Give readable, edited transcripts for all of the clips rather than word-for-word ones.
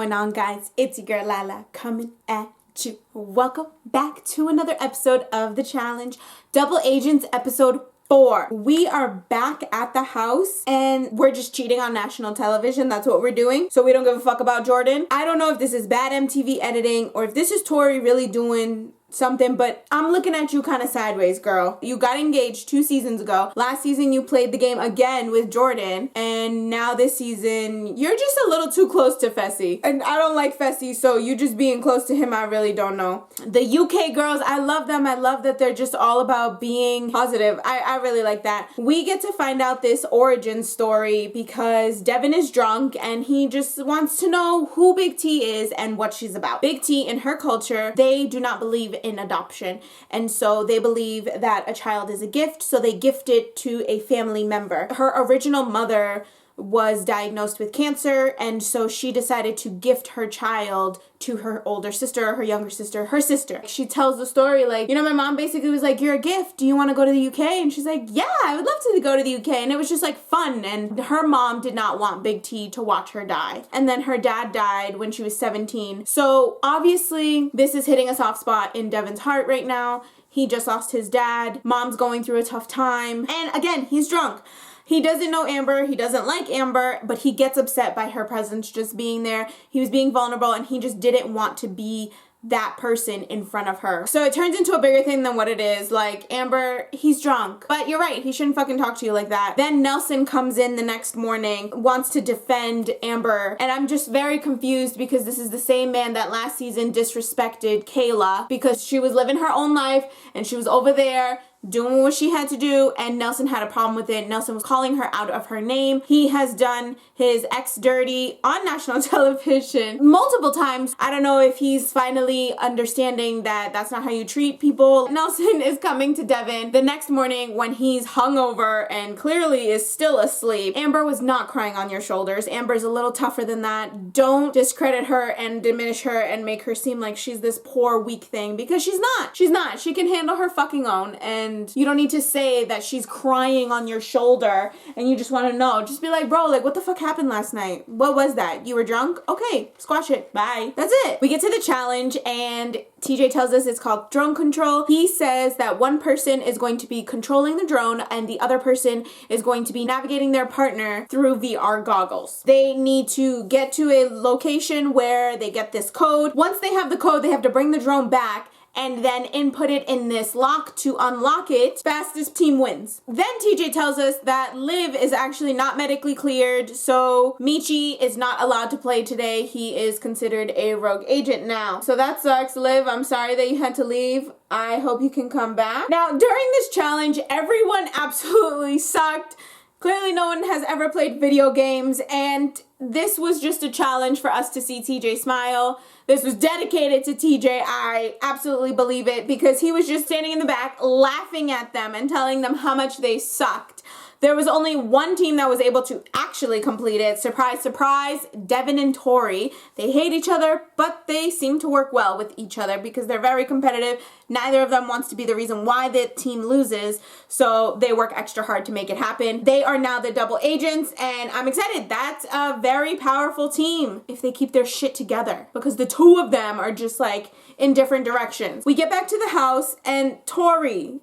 going on, guys? It's your girl Lala coming at you. Welcome back to another episode of The Challenge, Double Agents episode 4. We are back at the house and we're just cheating on national television. That's what we're doing. So we don't give a fuck about Jordan. I don't know if this is bad MTV editing or if this is Tori really doing something, but I'm looking at you kind of sideways, girl. You got engaged 2 seasons ago. Last season you played the game again with Jordan, and now this season you're just a little too close to Fessy. And I don't like Fessy, so you just being close to him, I really don't know. The UK girls, I love them. I love that they're just all about being positive. I really like that. We get to find out this origin story because Devin is drunk and he just wants to know who Big T is and what she's about. Big T, in her culture, they do not believe in adoption, and so they believe that a child is a gift, so they gift it to a family member. Her original mother was diagnosed with cancer, and so she decided to gift her child to her older sister, her younger sister, her sister. She tells the story like, you know, my mom basically was like, you're a gift, do you want to go to the UK? And she's like, yeah, I would love to go to the UK. And it was just like fun, and her mom did not want Big T to watch her die. And then her dad died when she was 17. So obviously this is hitting a soft spot in Devin's heart right now. He just lost his dad. Mom's going through a tough time. And again, he's drunk. He doesn't know Amber, he doesn't like Amber, but he gets upset by her presence just being there. He was being vulnerable and he just didn't want to be that person in front of her. So it turns into a bigger thing than what it is. Like, Amber, he's drunk. But you're right, he shouldn't fucking talk to you like that. Then Nelson comes in the next morning, wants to defend Amber, and I'm just very confused because this is the same man that last season disrespected Kayla because she was living her own life and she was over there doing what she had to do, and Nelson had a problem with it. Nelson was calling her out of her name. He has done his ex dirty on national television multiple times. I don't know if he's finally understanding that that's not how you treat people. Nelson is coming to Devin the next morning when he's hungover and clearly is still asleep. Amber was not crying on your shoulders. Amber's a little tougher than that. Don't discredit her and diminish her and make her seem like she's this poor, weak thing, because she's not. She's not. She can handle her fucking own, and you don't need to say that she's crying on your shoulder and you just want to know. Just be like, bro, like, what the fuck happened last night? What was that? You were drunk? Okay, squash it. Bye. That's it. We get to the challenge and TJ tells us it's called drone control. He says that one person is going to be controlling the drone and the other person is going to be navigating their partner through VR goggles. They need to get to a location where they get this code. Once they have the code, they have to bring the drone back and then input it in this lock to unlock it. Fastest team wins. Then TJ tells us that Liv is actually not medically cleared, so Michi is not allowed to play today. He is considered a rogue agent now. So that sucks, Liv. I'm sorry that you had to leave. I hope you can come back. Now, during this challenge, everyone absolutely sucked. Clearly no one has ever played video games, and this was just a challenge for us to see TJ smile. This was dedicated to TJ. I absolutely believe it, because he was just standing in the back laughing at them and telling them how much they sucked. There was only one team that was able to actually complete it. Surprise, surprise, Devin and Tori. They hate each other, but they seem to work well with each other because they're very competitive. Neither of them wants to be the reason why the team loses, so they work extra hard to make it happen. They are now the double agents, and I'm excited. That's a very powerful team if they keep their shit together, because the two of them are just like in different directions. We get back to the house, and Tori,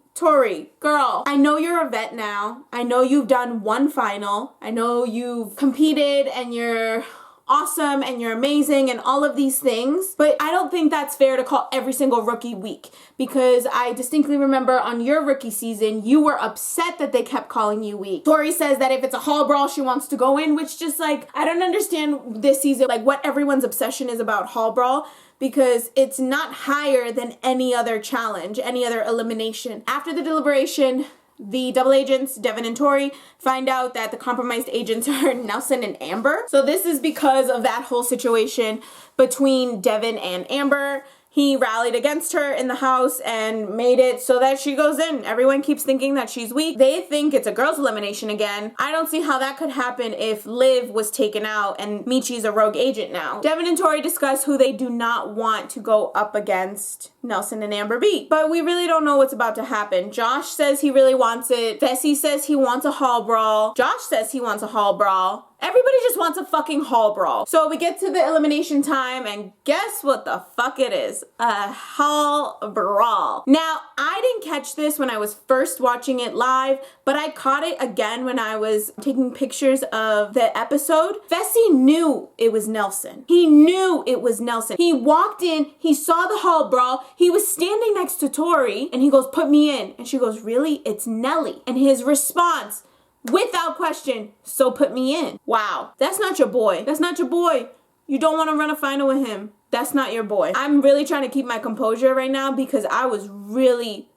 girl, I know you're a vet now. I know you've done one final. I know you've competed and you're awesome and you're amazing and all of these things, but I don't think that's fair to call every single rookie weak, because I distinctly remember on your rookie season, you were upset that they kept calling you weak. Tori says that if it's a hall brawl, she wants to go in, which just like, I don't understand this season, like what everyone's obsession is about hall brawl, because it's not higher than any other challenge, any other elimination. After the deliberation, the double agents, Devin and Tori, find out that the compromised agents are Nelson and Amber. So this is because of that whole situation between Devin and Amber. He rallied against her in the house and made it so that she goes in. Everyone keeps thinking that she's weak. They think it's a girls' elimination again. I don't see how that could happen if Liv was taken out and Michi's a rogue agent now. Devin and Tori discuss who they do not want to go up against Nelson and Amber B. But we really don't know what's about to happen. Josh says he really wants it. Fessy says he wants a hall brawl. Josh says he wants a hall brawl. Everybody just wants a fucking hall brawl. So we get to the elimination time, and guess what the fuck it is? A hall brawl. Now, I didn't catch this when I was first watching it live, but I caught it again when I was taking pictures of the episode. Fessy knew it was Nelson. He knew it was Nelson. He walked in, he saw the hall brawl, he was standing next to Tori, and he goes, put me in. And she goes, really? It's Nelly. And his response, without question, so put me in. Wow, that's not your boy. That's not your boy. You don't want to run a final with him. That's not your boy. I'm really trying to keep my composure right now because I was really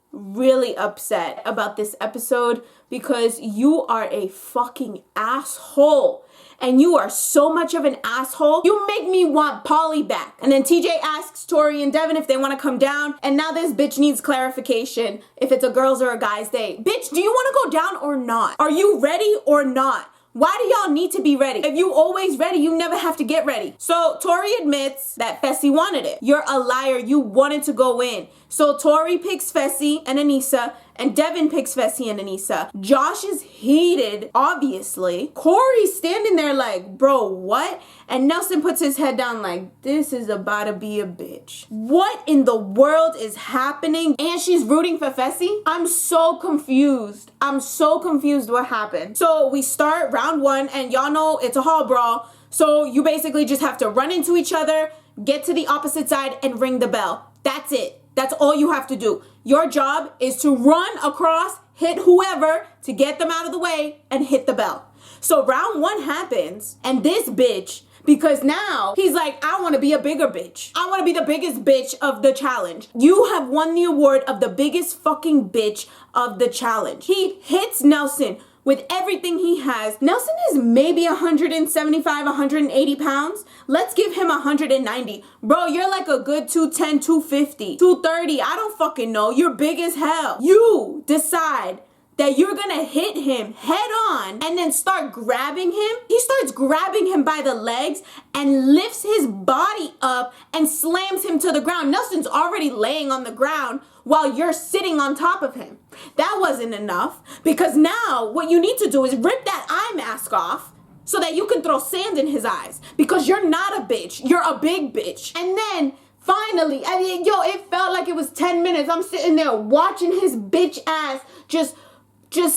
upset about this episode because you are a fucking asshole. And you are so much of an asshole. You make me want Polly back. And then TJ asks Tori and Devin if they want to come down. And now this bitch needs clarification if it's a girls or a guys day. Bitch, do you want to go down or not? Are you ready or not? Why do y'all need to be ready? If you always ready, you never have to get ready. So Tori admits that Fessy wanted it. You're a liar. You wanted to go in. So Tori picks Fessy and Anissa, and Devin picks Fessy and Anissa. Josh is heated, obviously. Corey's standing there like, bro, what? And Nelson puts his head down like, this is about to be a bitch. What in the world is happening? And she's rooting for Fessy? I'm so confused. I'm so confused what happened. So we start round one, and y'all know it's a hall brawl. So you basically just have to run into each other, get to the opposite side, and ring the bell. That's it. That's all you have to do. Your job is to run across, hit whoever to get them out of the way, and hit the bell. So round one happens, and this bitch, because now he's like, I want to be a bigger bitch. I want to be the biggest bitch of the challenge. You have won the award of the biggest fucking bitch of the challenge. He hits Nelson with everything he has. Nelson is maybe 175, 180 pounds. Let's give him 190. Bro, you're like a good 210, 250, 230. I don't fucking know. You're big as hell. You decide that you're gonna hit him head on and then start grabbing him. He starts grabbing him by the legs and lifts his body up and slams him to the ground. Nelson's already laying on the ground while you're sitting on top of him. That wasn't enough, because now what you need to do is rip that eye mask off so that you can throw sand in his eyes, because you're not a bitch. You're a big bitch. And then finally, I mean, yo, it felt like it was 10 minutes. I'm sitting there watching his bitch ass just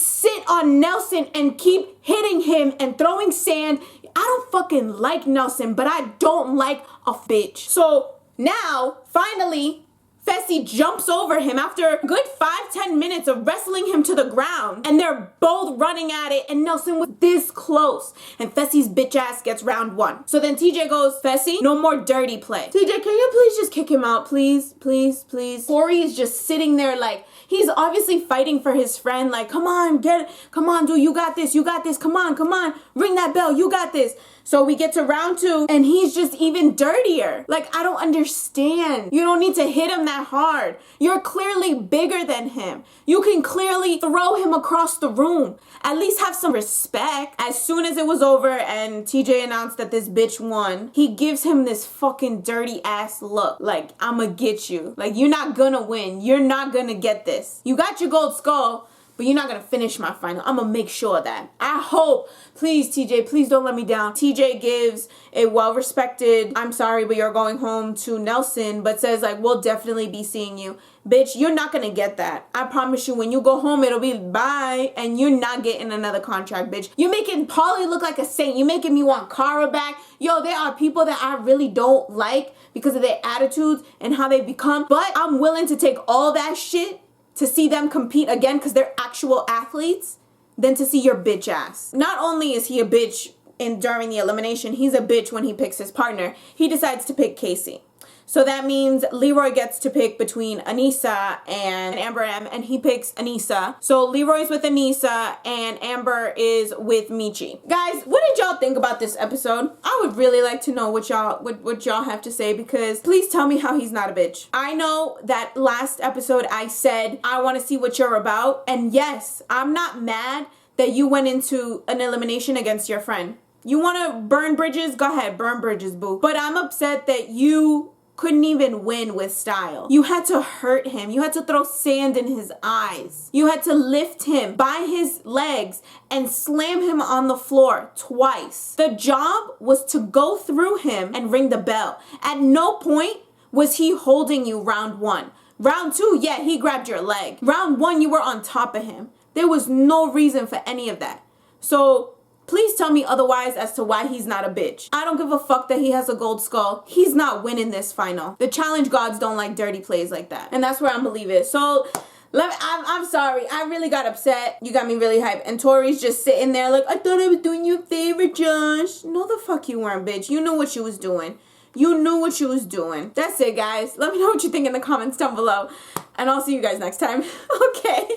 sit on Nelson and keep hitting him and throwing sand. I don't fucking like Nelson, but I don't like a bitch. So now, finally, Fessy jumps over him after a good 5-10 minutes of wrestling him to the ground. And they're both running at it, and Nelson was this close. And Fessy's bitch ass gets round one. So then TJ goes, Fessy, no more dirty play. TJ, can you please just kick him out, please? Please, please. Corey is just sitting there like, he's obviously fighting for his friend. Like, come on, come on, dude, you got this, come on, ring that bell, you got this. So we get to round two, and he's just even dirtier. Like, I don't understand. You don't need to hit him that hard. You're clearly bigger than him. You can clearly throw him across the room. At least have some respect. As soon as it was over and TJ announced that this bitch won, he gives him this fucking dirty ass look. Like, I'ma get you. Like, you're not gonna win. You're not gonna get this. You got your gold skull, but you're not gonna finish my final. I'm gonna make sure of that. I hope, please TJ, please don't let me down. TJ gives a well-respected, I'm sorry, but you're going home to Nelson, but says like, we'll definitely be seeing you. Bitch, you're not gonna get that. I promise you, when you go home, it'll be bye, and you're not getting another contract, bitch. You're making Polly look like a saint. You're making me want Cara back. Yo, there are people that I really don't like because of their attitudes and how they become, but I'm willing to take all that shit to see them compete again because they're actual athletes than to see your bitch ass. Not only is he a bitch during the elimination, he's a bitch when he picks his partner. He decides to pick Casey. So that means Leroy gets to pick between Anissa and Amber M, and he picks Anissa. So Leroy's with Anissa, and Amber is with Michi. Guys, what did y'all think about this episode? I would really like to know what y'all have to say, because please tell me how he's not a bitch. I know that last episode I said, I want to see what you're about. And yes, I'm not mad that you went into an elimination against your friend. You want to burn bridges? Go ahead, burn bridges, boo. But I'm upset that you couldn't even win with style. You had to hurt him. You had to throw sand in his eyes. You had to lift him by his legs and slam him on the floor twice. The job was to go through him and ring the bell. At no point was he holding you round 1. Round 2, yeah, he grabbed your leg. Round 1, you were on top of him. There was no reason for any of that. So please tell me otherwise as to why he's not a bitch. I don't give a fuck that he has a gold skull. He's not winning this final. The challenge gods don't like dirty plays like that. And that's where I'm gonna leave it. So I'm sorry. I really got upset. You got me really hyped. And Tori's just sitting there like, I thought I was doing you a favor, Josh. No, the fuck you weren't, bitch. You knew what you was doing. You knew what you was doing. That's it, guys. Let me know what you think in the comments down below. And I'll see you guys next time. Okay.